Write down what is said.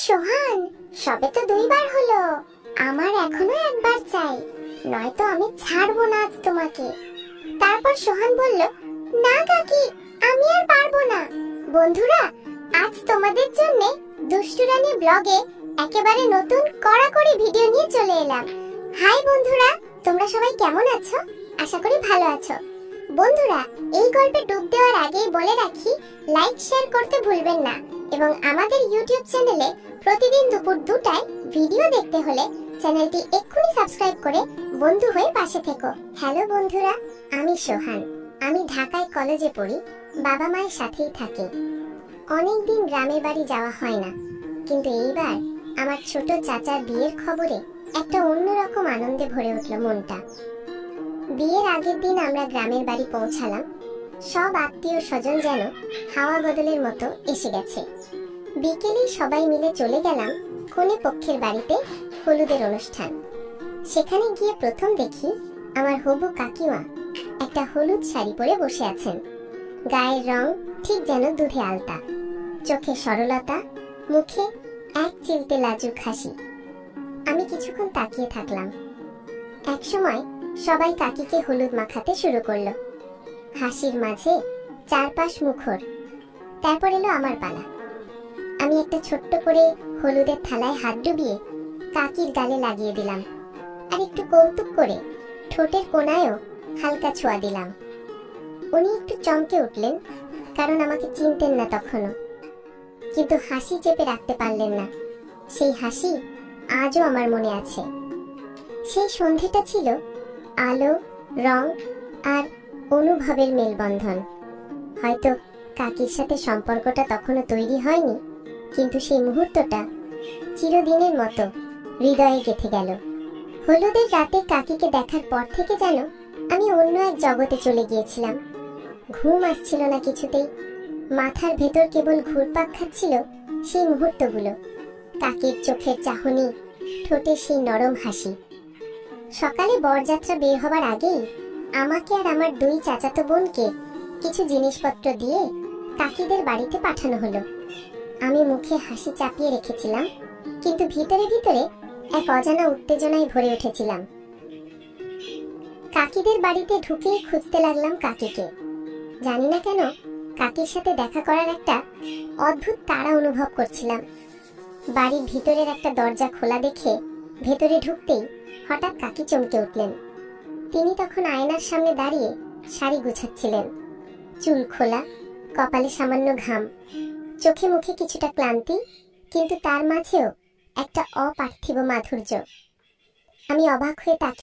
সোহান, সবে তো 2বার হলো, আমার এখনো একবার চাই, নয়তো আমি ছাড়বো না আজ তোমাকে। তারপর সোহান বলল, না কাকি, আমি আর পারবো না। বন্ধুরা, আজ তোমাদের জন্য দুষ্টু রানী ব্লগে একেবারে নতুন কড়াকড়ি ভিডিও নিয়ে চলে এলাম। হাই বন্ধুরা, তোমরা সবাই কেমন আছো? আশা করি ভালো আছো। বন্ধুরা, এই গল্পে ডুব দেওয়ার আগেই বলে রাখি, লাইক শেয়ার করতে ভুলবেন না এবং আমাদের ইউটিউব চ্যানেলে প্রতিদিন দুপুর 2টায় ভিডিও দেখতে হলে চ্যানেলটি এক্ষুনি সাবস্ক্রাইব করে বন্ধু হয়ে পাশে থেকো। হ্যালো বন্ধুরা, আমি সোহান। আমি ঢাকায় কলেজে পড়ি, বাবা মায়ের সাথেই থাকি। অনেকদিন গ্রামের বাড়ি যাওয়া হয় না, কিন্তু এইবার আমার ছোট চাচার বিয়ের খবরে একটা অন্যরকম আনন্দে ভরে উঠল মনটা। বিয়ের আগের দিন আমরা গ্রামের বাড়ি পৌঁছালাম। সব আত্মীয় স্বজন যেন হাওয়া বদলের মতো এসে গেছে। বিকেলেই সবাই মিলে চলে গেলাম কনে পক্ষের বাড়িতে হলুদের অনুষ্ঠান। সেখানে গিয়ে প্রথম দেখি আমার হবু কাকিমা একটা হলুদ শাড়ি পরে বসে আছেন। গায়ের রং ঠিক যেন দুধে আলতা, চোখে সরলতা, মুখে এক চিলতে লাজুক হাসি। আমি কিছুক্ষণ তাকিয়ে থাকলাম। একসময় সবাই কাকিকে হলুদ মাখাতে শুরু করলো। হাসির মাঝে চারপাশ মুখর। তারপর এলো আমার পালা। আমি একটা ছোট্ট করে হলুদের থালায় হাত ডুবিয়ে কাকির গালে লাগিয়ে দিলাম, আর একটু কৌতুক করে ঠোঁটের কোণায়ও হালকা ছোঁয়া দিলাম। উনি একটু চমকে উঠলেন, কারণ আমাকে চিনতেন না তখনও, কিন্তু হাসি চেপে রাখতে পারলেন না। সেই হাসি আজও আমার মনে আছে। সেই সন্ধেটা ছিল আলো, রং আর অনুভবের মেলবন্ধন। হয়তো কাকির সাথে সম্পর্কটা তখনও তৈরি হয়নি, কিন্তু সেই মুহূর্তটা চিরদিনের মতো হৃদয়ে গেঁথে গেল। হলুদের রাতে কাকিকে দেখার পর থেকে যেন আমি অন্য এক জগতে চলে গিয়েছিলাম। ঘুম আসছিল না কিছুতেই, মাথার ভেতর কেবল ঘুরপাক খাচ্ছিল সেই মুহূর্তগুলো। কাকির চোখের চাহনি, ঠোঁটের সেই নরম হাসি। সকালে বরযাত্রা বের হবার আগেই আমাকে আর আমার 2 চাচাতো বোনকে কিছু জিনিসপত্র দিয়ে কাকিদের বাড়িতে পাঠানো হলো। আমি মুখে হাসি চাপিয়ে রেখেছিলাম, কিন্তু ভিতরে ভিতরে এক অজানা উত্তেজনায় ভরে উঠেছিলাম। কাকিদের বাড়িতে ঢুকেই খুঁজতে লাগলাম কাকিকে। জানি না কেন কাকির সাথে দেখা করার একটা অদ্ভুত তাড়া অনুভব করছিলাম। বাড়ির ভিতরের একটা দরজা খোলা দেখে ভেতরে ঢুকতেই হঠাৎ কাকি চমকে উঠলেন। তিনি তখন আয়নার সামনে দাঁড়িয়ে শাড়ি গুছাচ্ছিলেন। চুল খোলা, কপালে সামান্য ঘাম, চোখে মুখে কিছুটা ক্লান্তি, কিন্তু তার মাঝেও একটা অপার্থিব মাধুর্য। আমি অবাক হয়ে তাকিয়ে